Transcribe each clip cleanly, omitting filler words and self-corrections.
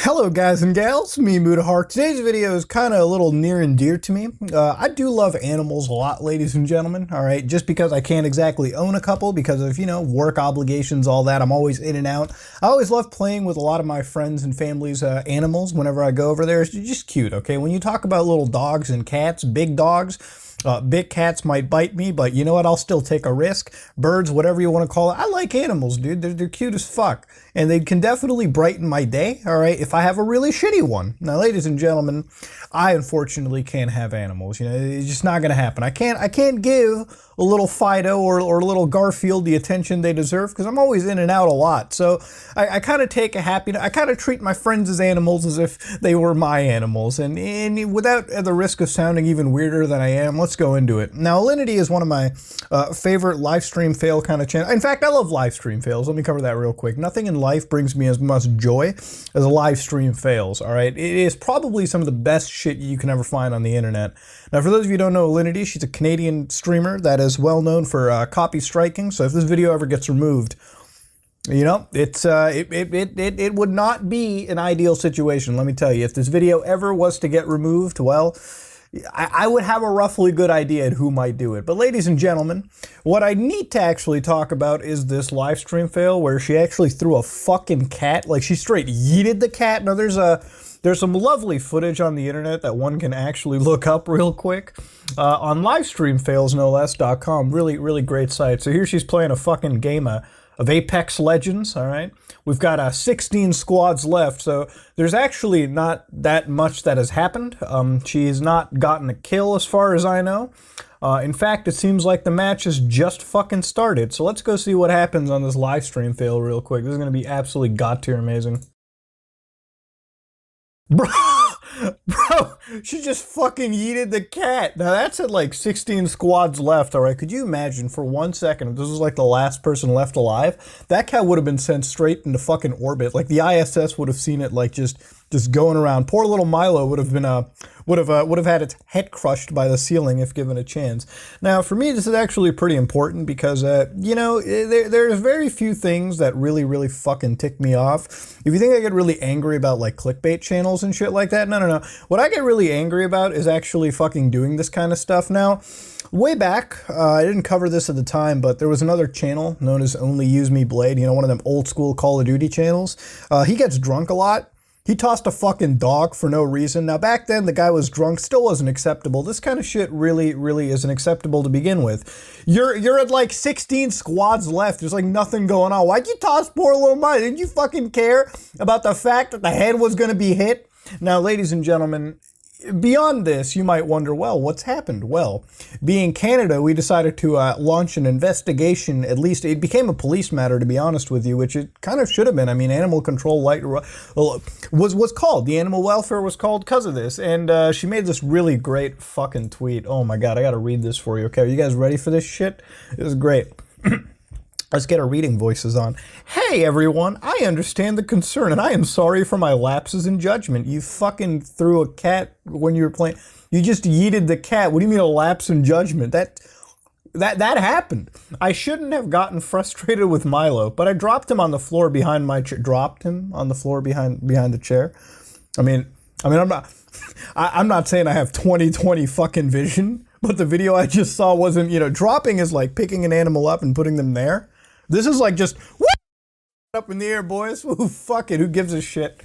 Hello guys and gals, me Mudahark. Today's video is kind of a little near and dear to me. I do love animals a lot, ladies and gentlemen, alright? Just because I can't exactly own a couple because of, work obligations, all that. I'm always in and out. I always love playing with a lot of my friends and family's animals whenever I go over there. It's just cute, okay? When you talk about little dogs and cats, big dogs, big cats might bite me, but you know what? I'll still take a risk. Birds, whatever you want to call it. I like animals, dude. They're cute as fuck. And they can definitely brighten my day, all right, if I have a really shitty one. Now, ladies and gentlemen, I unfortunately can't have animals. It's just not going to happen. I can't give a little Fido or a little Garfield the attention they deserve because I'm always in and out a lot. So I kind of take I kind of treat my friends as animals as if they were my animals. And without the risk of sounding even weirder than I am, let's go into it. Now, Alinity is one of my favorite live stream fail kind of channels. In fact, I love live stream fails. Let me cover that real quick. Nothing in life brings me as much joy as a live stream fails, all right? It is probably some of the best shit you can ever find on the internet. Now, for those of you who don't know Alinity, she's a Canadian streamer that is well known for copy striking. So if this video ever gets removed, it would not be an ideal situation, let me tell you. If this video ever was to get removed, well, I would have a roughly good idea at who might do it. But ladies and gentlemen, what I need to actually talk about is this live stream fail where she actually threw a fucking cat. Like, she straight yeeted the cat. Now, there's some lovely footage on the internet that one can actually look up real quick on livestreamfailsnoless.com. Really, really great site. So here she's playing a fucking game of Apex Legends, all right? We've got 16 squads left, so there's actually not that much that has happened. She's not gotten a kill as far as I know. In fact, it seems like the match has just fucking started. So let's go see what happens on this live stream fail real quick. This is going to be absolutely god-tier amazing. Bro, she just fucking yeeted the cat. Now that's at like 16 squads left, all right? Could you imagine for 1 second if this was like the last person left alive? That cat would have been sent straight into fucking orbit. Like the ISS would have seen it like just going around. Poor little Milo would have been would have had its head crushed by the ceiling if given a chance. Now, for me, this is actually pretty important because there's very few things that really fucking tick me off. If you think I get really angry about like clickbait channels and shit like that, no. What I get really angry about is actually fucking doing this kind of stuff. Now, way back, I didn't cover this at the time, but there was another channel known as Only Use Me Blade. One of them old school Call of Duty channels. He gets drunk a lot. He tossed a fucking dog for no reason. Now, back then, the guy was drunk, still wasn't acceptable. This kind of shit really isn't acceptable to begin with. You're at like 16 squads left. There's like nothing going on. Why'd you toss poor little Mike? Didn't you fucking care about the fact that the head was going to be hit? Now, ladies and gentlemen, beyond this, you might wonder, well, what's happened? Well, being Canada, we decided to launch an investigation. At least it became a police matter, to be honest with you, which it kind of should have been. I mean, animal control was called. The animal welfare was called because of this. And she made this really great fucking tweet. Oh my God, I got to read this for you. Okay, are you guys ready for this shit? This is great. Let's get our reading voices on. Hey everyone, I understand the concern and I am sorry for my lapses in judgment. You fucking threw a cat when you were playing. You just yeeted the cat. What do you mean a lapse in judgment? That happened. I shouldn't have gotten frustrated with Milo, but I dropped him on the floor behind my chair. Dropped him on the floor behind the chair. I'm not saying I have 20/20 fucking vision, but the video I just saw wasn't, dropping is like picking an animal up and putting them there. This is like just up in the air, boys. Ooh, fuck it. Who gives a shit?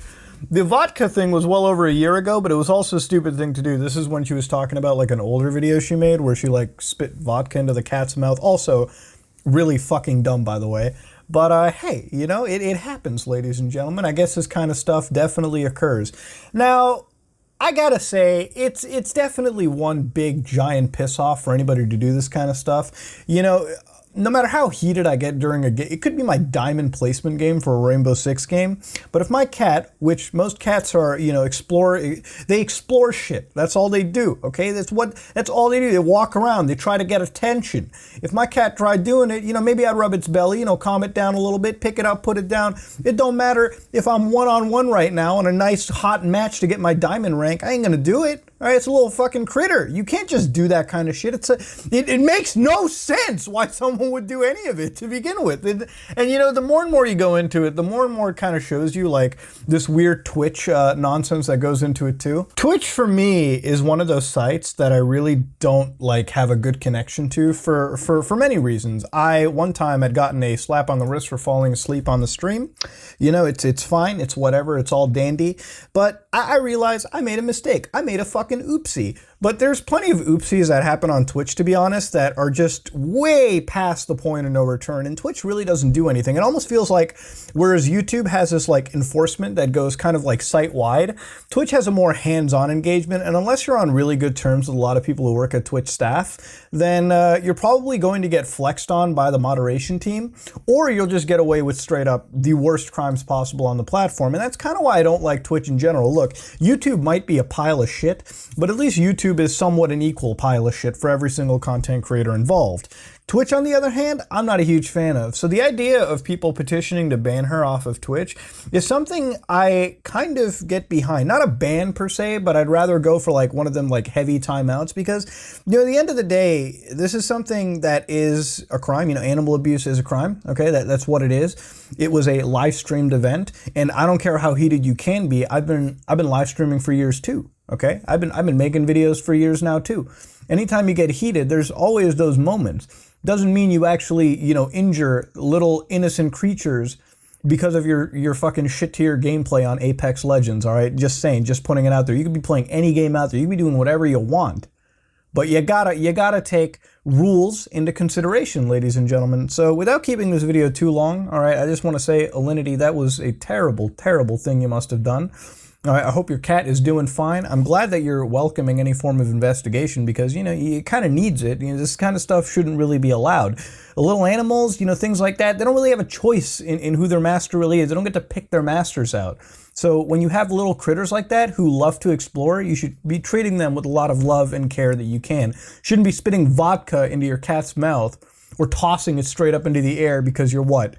The vodka thing was well over a year ago, but it was also a stupid thing to do. This is when she was talking about like an older video she made where she like spit vodka into the cat's mouth. Also, really fucking dumb, by the way. But hey, it happens, ladies and gentlemen. I guess this kind of stuff definitely occurs. Now, I gotta say, it's definitely one big giant piss off for anybody to do this kind of stuff. No matter how heated I get during a game, it could be my diamond placement game for a Rainbow Six game, but if my cat, which most cats are, they explore shit. That's all they do, okay? That's all they do. They walk around. They try to get attention. If my cat tried doing it, maybe I'd rub its belly, calm it down a little bit, pick it up, put it down. It don't matter if I'm one-on-one right now on a nice hot match to get my diamond rank. I ain't gonna do it. All right, it's a little fucking critter. You can't just do that kind of shit. It makes no sense why someone would do any of it to begin with. And you know, the more and more you go into it, the more and more it kind of shows you like this weird Twitch nonsense that goes into it too. Twitch for me is one of those sites that I really don't like have a good connection to for many reasons. I one time had gotten a slap on the wrist for falling asleep on the stream. You know, it's fine, it's whatever, it's all dandy. But I realized I made a mistake. I made a fucking oopsie. But there's plenty of oopsies that happen on Twitch, to be honest, that are just way past the point of no return. And Twitch really doesn't do anything. It almost feels like, whereas YouTube has this like enforcement that goes kind of like site-wide, Twitch has a more hands-on engagement. And unless you're on really good terms with a lot of people who work at Twitch staff, then you're probably going to get flexed on by the moderation team, or you'll just get away with straight up the worst crimes possible on the platform. And that's kind of why I don't like Twitch in general. Look, YouTube might be a pile of shit, but at least YouTube is somewhat an equal pile of shit for every single content creator involved. Twitch, on the other hand, I'm not a huge fan of. So the idea of people petitioning to ban her off of Twitch is something I kind of get behind. Not a ban per se, but I'd rather go for like one of them like heavy timeouts because, you know, at the end of the day, this is something that is a crime. You know, animal abuse is a crime. Okay, that's what it is. It was a live streamed event, and I don't care how heated you can be. I've been live streaming for years too. Okay, I've been making videos for years now too. Anytime you get heated, there's always those moments. Doesn't mean you actually, you know, injure little innocent creatures because of your fucking shit tier gameplay on Apex Legends, all right? Just saying, just putting it out there. You could be playing any game out there. You could be doing whatever you want. But you gotta take rules into consideration, ladies and gentlemen. So without keeping this video too long, all right, I just want to say, Alinity, that was a terrible, terrible thing you must have done. All right, I hope your cat is doing fine. I'm glad that you're welcoming any form of investigation because, you know, it kind of needs it. You know, this kind of stuff shouldn't really be allowed. The little animals, you know, things like that, they don't really have a choice in who their master really is. They don't get to pick their masters out. So when you have little critters like that who love to explore, you should be treating them with a lot of love and care that you can. Shouldn't be spitting vodka into your cat's mouth or tossing it straight up into the air because you're what?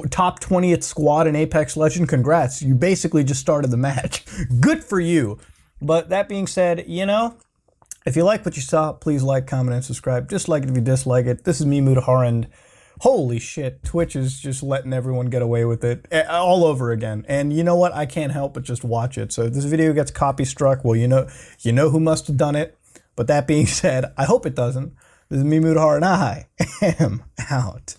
Top 20th squad in Apex Legends. Congrats, you basically just started the match. Good for you. But that being said, you know, if you like what you saw, please like, comment, and subscribe. Dislike it if you dislike it. This is me, Mudahar, and holy shit, Twitch is just letting everyone get away with it all over again. And you know what? I can't help but just watch it. So if this video gets copy struck, well, you know who must have done it. But that being said, I hope it doesn't. This is me, Mudahar, and I am out.